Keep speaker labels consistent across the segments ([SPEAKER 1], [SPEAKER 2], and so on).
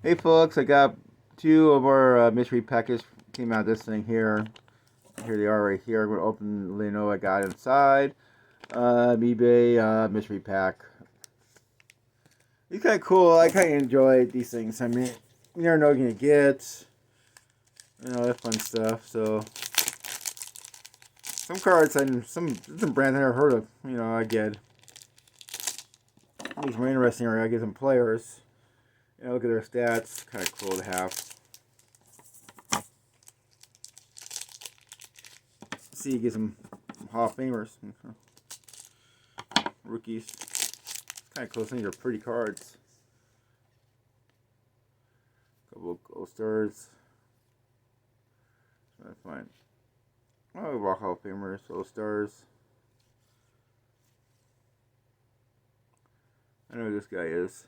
[SPEAKER 1] Hey folks, I got two of our mystery packages came out of this thing here. Here they are right here. I'm going to open let you know I got inside. eBay mystery pack. It's kind of cool. I kind of enjoy these things. I mean, you never know what you're going to get. You know, that fun stuff. So, some cards and some brands I never heard of, you know, I get. These more interesting, I get some players. You know, look at their stats. Kind of cool to have. See, you get some Hall of Famers, rookies. Kind of close. These are pretty cards. Couple of gold stars. That's fine. Oh, Rock Hall of Famers, gold stars. I know who this guy is.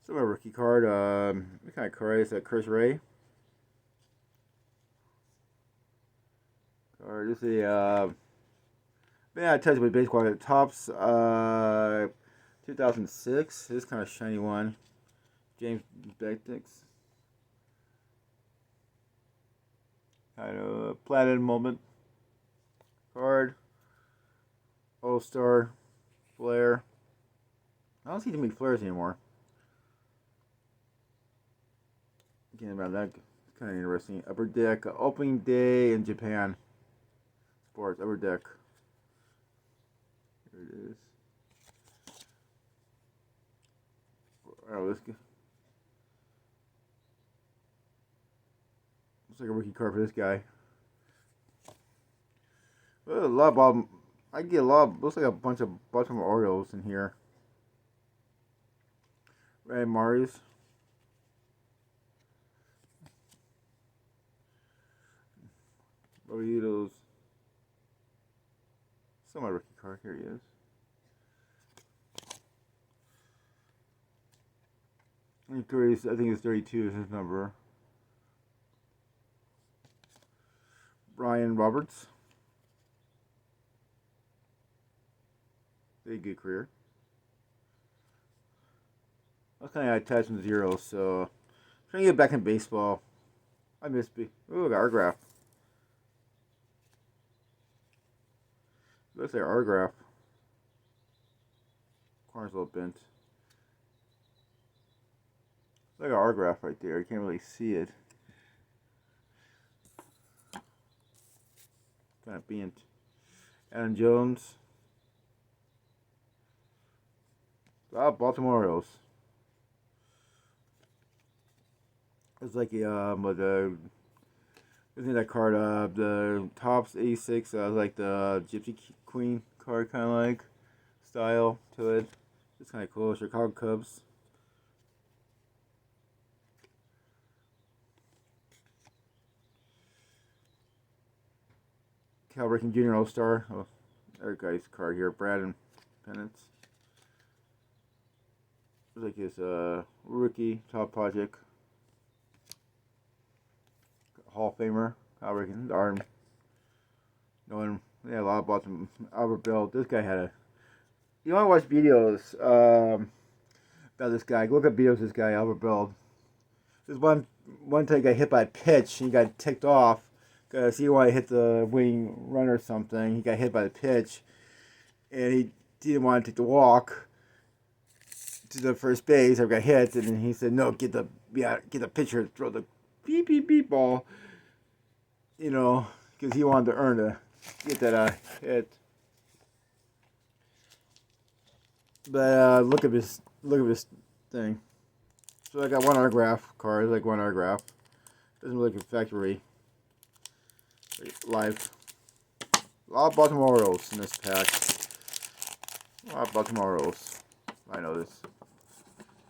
[SPEAKER 1] So a rookie card. What kind of card is that? Chris Ray. Or this is a yeah, I touched with baseball. The Tops 2006. This kind of shiny one. James Becknix. Kind of platinum moment card. All Star Flair. I don't see too many flares anymore. Again, about that, it's kind of interesting. Upper Deck opening day in Japan. Sports Upper Deck. Here it is. Oh, this guy. Looks like a rookie card for this guy. Well, a lot of I get a lot. Looks like a bunch of Baltimore Orioles in here. Red Marius. Burritos. Still my rookie card. Here he is. I think it's 32 is his number. Brian Roberts. Very good career. I was kind of attached to zeros, so I'm trying to get back in baseball. I miss ooh, I got autograph. Looks like autograph. Corner's a little bent. Like an autograph right there. You can't really see it. Kind of bent. Adam Jones. Baltimore Orioles. It's like isn't that card? The Tops 86. Like the Gypsy Queen card, kind of like style to it. It's kind of cool. Chicago Cubs. Cal Ripken Jr. All Star. Oh, there guy's card here. Brad and Pennants. Looks like his rookie top project. Hall of Famer. Cal Ripken. Darn. Knowing, yeah, a lot about some Albert Bell. This guy had a. You want to watch videos about this guy? Look at videos of this guy, Albert Bell. This one time he got hit by a pitch. He got ticked off because he wanted to hit the winning run or something. He got hit by the pitch, and he didn't want to take the walk to the first base. I got hit, and then he said, "No, get the pitcher, throw the beep beep beep ball." You know, because he wanted to earn to get that hit. But look at this thing. So I got one autograph card, like one autograph. Doesn't look like a factory. Live. A lot of Baltimore Orioles in this pack. A lot of Baltimore Orioles. I know this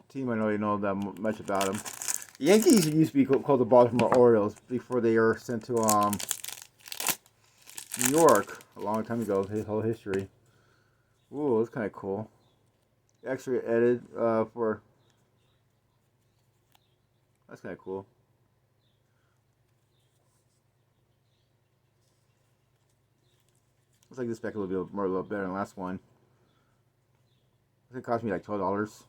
[SPEAKER 1] team. I know you know that much about them. The Yankees used to be called the Baltimore Orioles before they were sent to New York a long time ago. His whole history. Ooh, that's kind of cool. Extra edit for. That's kind of cool. Looks like this pack a little better than the last one. It cost me like $12.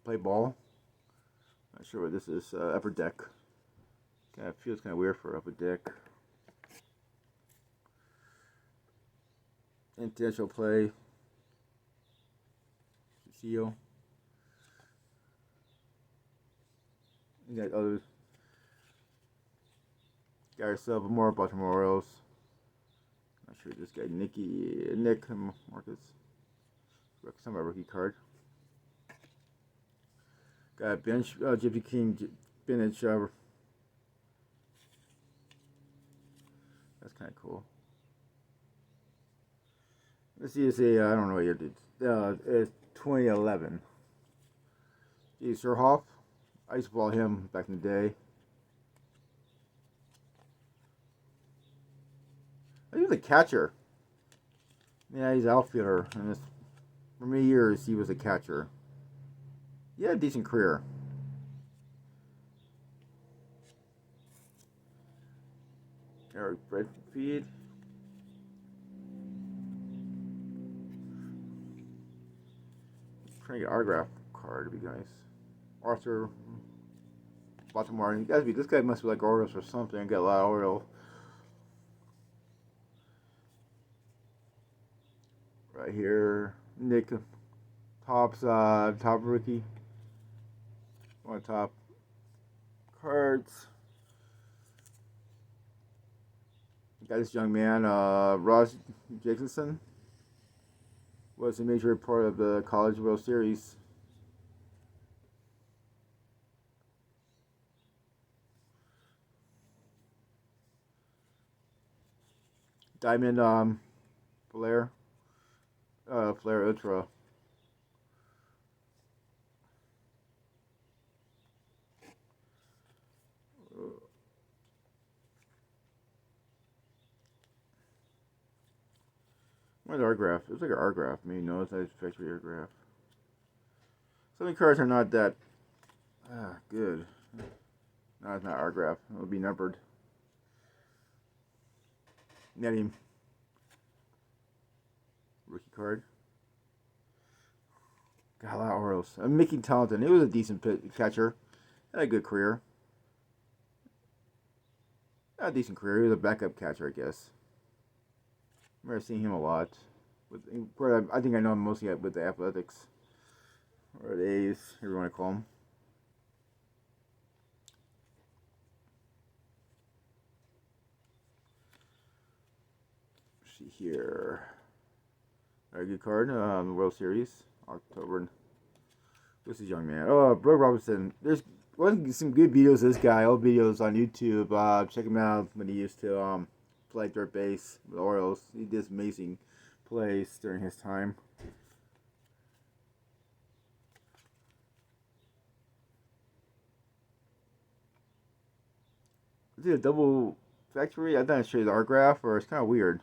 [SPEAKER 1] play ball. Not sure what this is. Upper deck. Kind of feels kind of weird for upper deck. Intentional play. Seal. You got others. Got yourself more Baltimore Orioles. Not sure this guy Nick Marcus. Some rookie card. Got a bench Gypsy King spinach. That's kind of cool. Let's see. It's a I don't know what year it is. It's 2011. Steve Surhoff. I used to follow him back in the day. He was a catcher. Yeah, he's an outfielder. And for many years, he was a catcher. He had a decent career. Eric Bradfield. Trying to get an autograph card would be nice. Arthur Baltimore. This guy must be like Orioles or something. Got a lot of Orioles. Right here, Nick top rookie. On top cards. Got this young man, Ross Jacobson, was a major part of the College World Series. Diamond Flair Ultra. Where's the autograph? It's like an autograph. Maybe no, it's not a factory autograph. Some of the cards are not that good. No, it's not autograph. It'll be numbered. Netting rookie card. Got a lot of Orioles. Mickey Talenton. He was a decent catcher. Had a good career. Had a decent career. He was a backup catcher, I guess. I remember seeing him a lot. I think I know him mostly with the Athletics. Or the A's, whatever you want to call them. Let's see here. Very good card. The World Series. October. What's this young man? Oh, Brooke Robinson. There's some good videos of this guy. Old videos on YouTube. Check him out when he used to play third base with the Orioles. He did amazing plays during his time. Is it a double factory? I'm not sure the autograph, or it's kind of weird.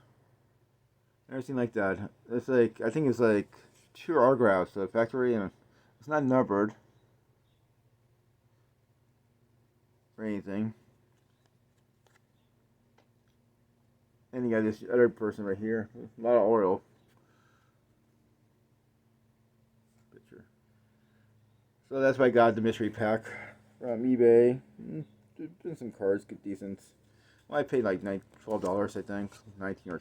[SPEAKER 1] Never seen like that. It's like, I think it's like 2 autographs, the factory, and it's not numbered or anything. And you got this other person right here. A lot of oil. Picture. So that's why I got the mystery pack from eBay. Been some cards, good decent. Well, I paid like $12, I think. $19 or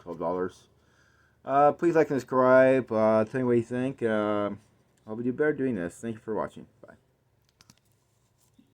[SPEAKER 1] $12. Please like and subscribe. Tell me what you think. Hope we do better doing this. Thank you for watching. Bye.